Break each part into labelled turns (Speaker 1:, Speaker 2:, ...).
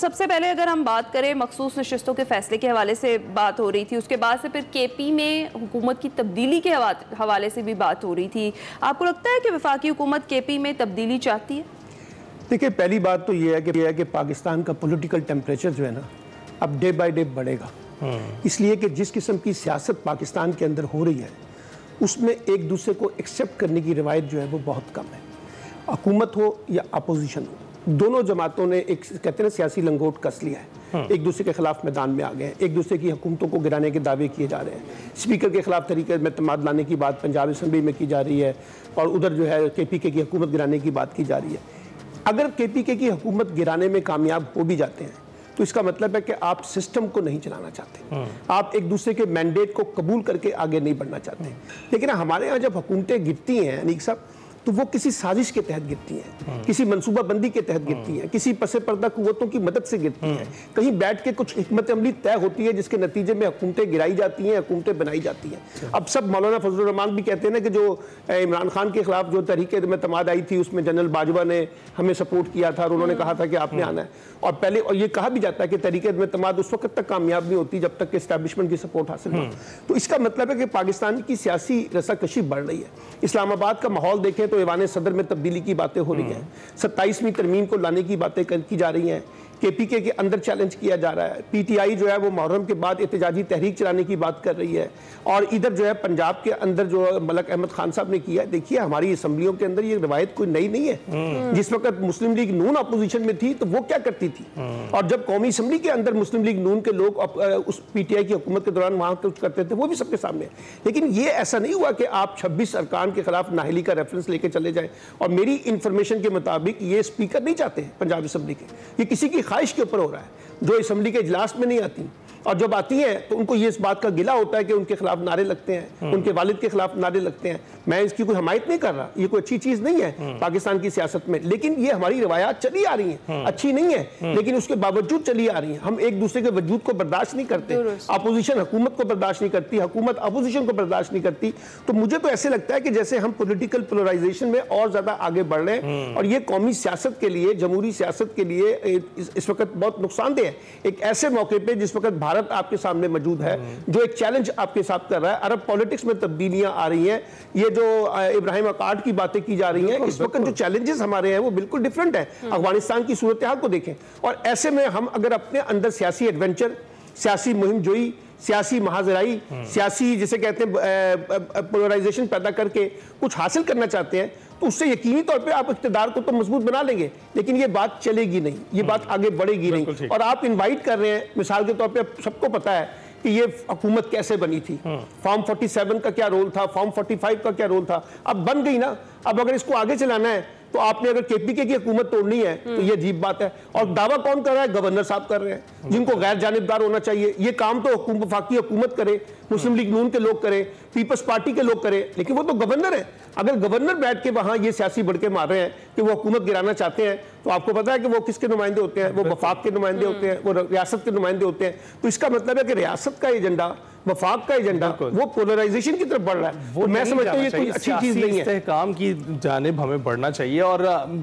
Speaker 1: سب سے پہلے اگر ہم بات کریں مخصوص نشستوں کے فیصلے کے حوالے سے بات ہو رہی تھی، اس کے بعد سے پھر کے پی میں حکومت کی تبدیلی کے حوالے سے بھی بات ہو رہی تھی. آپ کو لگتا ہے کہ وفاقی حکومت کے پی میں تبدیلی چاہتی ہے؟
Speaker 2: دیکھیں، پہلی بات تو یہ ہے کہ پاکستان کا پولیٹیکل ٹیمپریچر جو ہے نا اب ڈے بائی ڈے بڑھے گا. اس لیے کہ جس قسم کی سیاست پاکستان کے اندر ہو رہی ہے اس میں ایک دوسرے کو ایکسیپٹ کرنے کی روایت جو ہے وہ بہت کم ہے. حکومت ہو یا اپوزیشن ہو، دونوں جماعتوں نے ایک کہتے ہیں سیاسی لنگوٹ کس لیا ہے. ایک دوسرے کے خلاف میدان میں آ گئے ہیں، ایک دوسرے کی حکومتوں کو گرانے کے دعوے کیے جا رہے ہیں. اسپیکر کے خلاف طریقے میں اعتماد لانے کی بات پنجاب اسمبلی میں کی جا رہی ہے، اور ادھر جو ہے کے پی کے کی حکومت گرانے کی بات کی جا رہی ہے. اگر کے پی کے کی حکومت گرانے میں کامیاب ہو بھی جاتے ہیں تو اس کا مطلب ہے کہ آپ سسٹم کو نہیں چلانا چاہتے، آپ ایک دوسرے کے مینڈیٹ کو قبول کر کے آگے نہیں بڑھنا چاہتے. لیکن ہمارے ہاں جب حکومتیں گرتی ہیں انیق صاحب تو وہ کسی سازش کے تحت گرتی ہیں، کسی منصوبہ بندی کے تحت گرتی ہیں، کسی پس پردہ قوتوں کی مدد سے گرتی ہیں. کہیں بیٹھ کے کچھ حکمت عملی طے ہوتی ہے جس کے نتیجے میں حکومتیں گرائی جاتی ہیں، حکومتیں بنائی جاتی ہیں. اب سب مولانا فضل الرحمان بھی کہتے ہیں نا کہ جو عمران خان کے خلاف جو تحریک اعتماد آئی تھی اس میں جنرل باجوہ نے ہمیں سپورٹ کیا تھا اور انہوں نے کہا تھا کہ آپ نے آنا ہے. اور یہ کہا بھی جاتا ہے کہ تحریک اعتماد اس وقت تک کامیاب نہیں ہوتی جب تک کہ اسٹیبلشمنٹ کی سپورٹ حاصل ہو. تو اس کا مطلب ہے کہ پاکستان کی سیاسی رساکشی بڑھ رہی ہے. اسلام آباد کا ماحول دیکھیں تو ایوان صدر میں تبدیلی کی باتیں ہو رہی ہیں، 27ویں ترمیم کو لانے کی باتیں کی جا رہی ہیں، کے پی کے اندر چیلنج کیا جا رہا ہے. پی ٹی آئی جو ہے وہ محرم کے بعد احتجاجی تحریک چلانے کی بات کر رہی ہے، اور ادھر جو ہے پنجاب کے اندر جو ملک احمد خان صاحب نے کیا ہے. دیکھیے ہماری اسمبلیوں کے اندر یہ روایت کوئی نئی نہیں ہے. جس وقت مسلم لیگ نون اپوزیشن میں تھی تو وہ کیا کرتی تھی، اور جب قومی اسمبلی کے اندر مسلم لیگ نون کے لوگ اس پی ٹی آئی کی حکومت کے دوران وہاں کچھ کرتے تھے وہ بھی سب کے سامنے ہے. لیکن یہ ایسا نہیں ہوا کہ آپ 26 ارکان کے خلاف نااہلی کا ریفرنس لے کے چلے جائیں. اور میری انفارمیشن کے مطابق یہ اسپیکر نہیں چاہتے ہیں پنجاب اسمبلی کے، یہ کسی کی خواہش کے اوپر ہو رہا ہے. جو اسمبلی کے اجلاس میں نہیں آتی اور جب آتی ہیں تو ان کو یہ اس بات کا گلہ ہوتا ہے کہ ان کے خلاف نعرے لگتے ہیں، ان کے والد کے خلاف نعرے لگتے ہیں. میں اس کی کوئی حمایت نہیں کر رہا، یہ کوئی اچھی چیز نہیں ہے پاکستان کی سیاست میں، لیکن یہ ہماری روایات چلی آ رہی ہیں، اچھی نہیں ہے لیکن اس کے باوجود چلی آ رہی ہیں. ہم ایک دوسرے کے وجود کو برداشت نہیں کرتے، اپوزیشن حکومت کو برداشت نہیں کرتی، حکومت اپوزیشن کو برداشت نہیں کرتی. تو مجھے تو ایسے لگتا ہے کہ جیسے ہم پولیٹیکل پولرائزیشن میں اور زیادہ آگے بڑھ رہے ہیں، اور یہ قومی سیاست کے لیے، جمہوری سیاست کے لیے اس وقت بہت نقصان دہ ہے. ایک ایسے موقع پہ جس وقت بھارت آپ کے سامنے موجود ہے جو ایک چیلنج آپ کے ساتھ کر رہا ہے، عرب پولیٹکس میں تبدیلیاں آ رہی ہیں، یہ جو ابراہیم عقاد کی باتیں کی جا رہی ہیں، اس وقت جو چیلنجز ہمارے ہیں وہ بالکل ڈیفرنٹ ہیں. افغانستان کی صورتحال کو دیکھیں، اور ایسے میں ہم اگر اپنے اندر سیاسی ایڈونچر، سیاسی مہم جوئی، سیاسی محاذرائی، سیاسی جسے کہتے ہیں پولرائزیشن پیدا کر کے کچھ حاصل کرنا چاہتے ہیں تو اس سے یقینی طور پہ آپ اقتدار کو تو مضبوط بنا لیں گے، لیکن یہ بات چلے گی نہیں، یہ بات آگے بڑھے گی نہیں. اور آپ انوائٹ کر رہے ہیں، مثال کے طور پہ سب کو پتا ہے کہ یہ حکومت کیسے بنی تھی، فارم 47 کا کیا رول تھا، فارم 45 کا کیا رول تھا. اب بن گئی نا، اب اگر اس کو آگے چلانا ہے تو آپ نے اگر کے پی کے کی حکومت توڑنی ہے تو یہ عجیب بات ہے. اور دعویٰ کون کر رہا ہے؟ گورنر صاحب کر رہے ہیں، جن کو غیر جانبدار ہونا چاہیے. یہ کام تو وفاقی حکومت کرے، مسلم لیگ نون کے لوگ کرے، پیپلز پارٹی کے لوگ کرے، لیکن وہ تو گورنر ہے. اگر گورنر بیٹھ کے وہاں یہ سیاسی بڑکے مار رہے ہیں کہ وہ حکومت گرانا چاہتے ہیں تو آپ کو پتا ہے کہ وہ کس کے نمائندے ہوتے ہیں؟ وہ وفاق کے نمائندے ہوتے ہیں، وہ ریاست کے نمائندے ہوتے ہیں. تو اس کا مطلب ہے کہ ریاست کا ایجنڈا، وفاق کا ایجنڈا وہ پولرائزیشن کی طرف بڑھ رہا ہے. وہ میں سمجھتا ہوں یہ کوئی اچھی چیز نہیں ہے.
Speaker 3: استحکام کی جانب ہمیں بڑھنا چاہیے. اور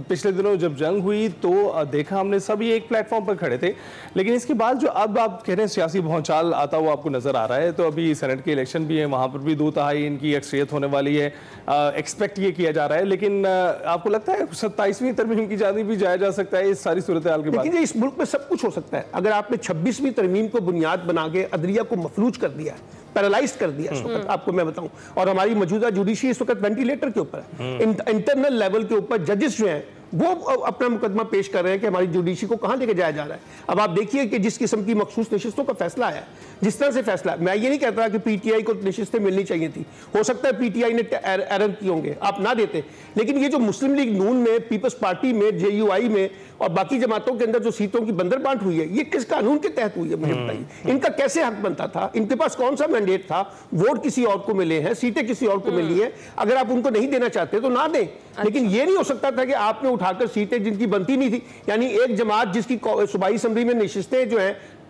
Speaker 3: پچھلے دنوں جب جنگ ہوئی تو دیکھا ہم نے سب یہ ایک پلیٹ فارم پر کھڑے تھے، لیکن اس کے بعد جو اب آپ کہہ رہے ہیں سیاسی بھونچال آتا ہوا آپ کو نظر آ رہا ہے، تو ابھی سینٹ کے الیکشن بھی ہیں، وہاں پر بھی 2/3 ان کی اکثریت ہونے والی ہے، ایکسپیکٹ یہ کیا جا رہا ہے. لیکن آپ کو لگتا ہے 27ویں ترمیم کی جانب بھی جایا جا سکتا ہے اس ساری صورتحال کے بعد؟
Speaker 2: لیکن اس ملک میں سب کچھ ہو سکتا ہے. اگر آپ نے 26ویں ترمیم کو بنیاد بنا کے عدلیہ کو مفلوج کر دیا ہے، پیرالائز کر دیا اس وقت، آپ کو میں بتاؤں، اور ہماری موجودہ جوڈیشری اس وقت وینٹیلیٹر کے اوپر ہے، انٹرنل لیول کے اوپر ججز جو ہیں وہ اپنا مقدمہ پیش کر رہے ہیں کہ ہماری جوڈیشری کو کہاں لے کے جایا جا رہا ہے. اب آپ دیکھیے کہ جس قسم کی مخصوص نشستوں کا فیصلہ آیا، جس طرح سے فیصلہ، میں یہ نہیں کہتا کہ پی ٹی آئی کو نشستیں ملنی چاہیے تھی، ہو سکتا ہے پی ٹی آئی نے ایرر کیے ہوں گے، آپ نہ دیتے، لیکن یہ جو مسلم لیگ نون میں، پیپلز پارٹی میں، جے یو آئی میں اور باقی جماعتوں کے اندر جو سیٹوں کی بندر بانٹ ہوئی ہے، یہ کس قانون کے تحت ہوئی ہے؟ مجھے بتائیے، ان کا کیسے حق بنتا تھا؟ ان کے پاس کون سا مینڈیٹ تھا؟ ووٹ کسی اور کو ملے ہیں، سیٹیں کسی اور کو ملی ہیں. اگر آپ ان کو نہیں دینا چاہتے تو نہ دیں، لیکن یہ نہیں ہو سکتا تھا کہ آپ نے اٹھا کر سیٹیں جن کی بنتی نہیں تھی، یعنی ایک جماعت جس کی صوبائی اسمبلی میں نشستیں جو ہیں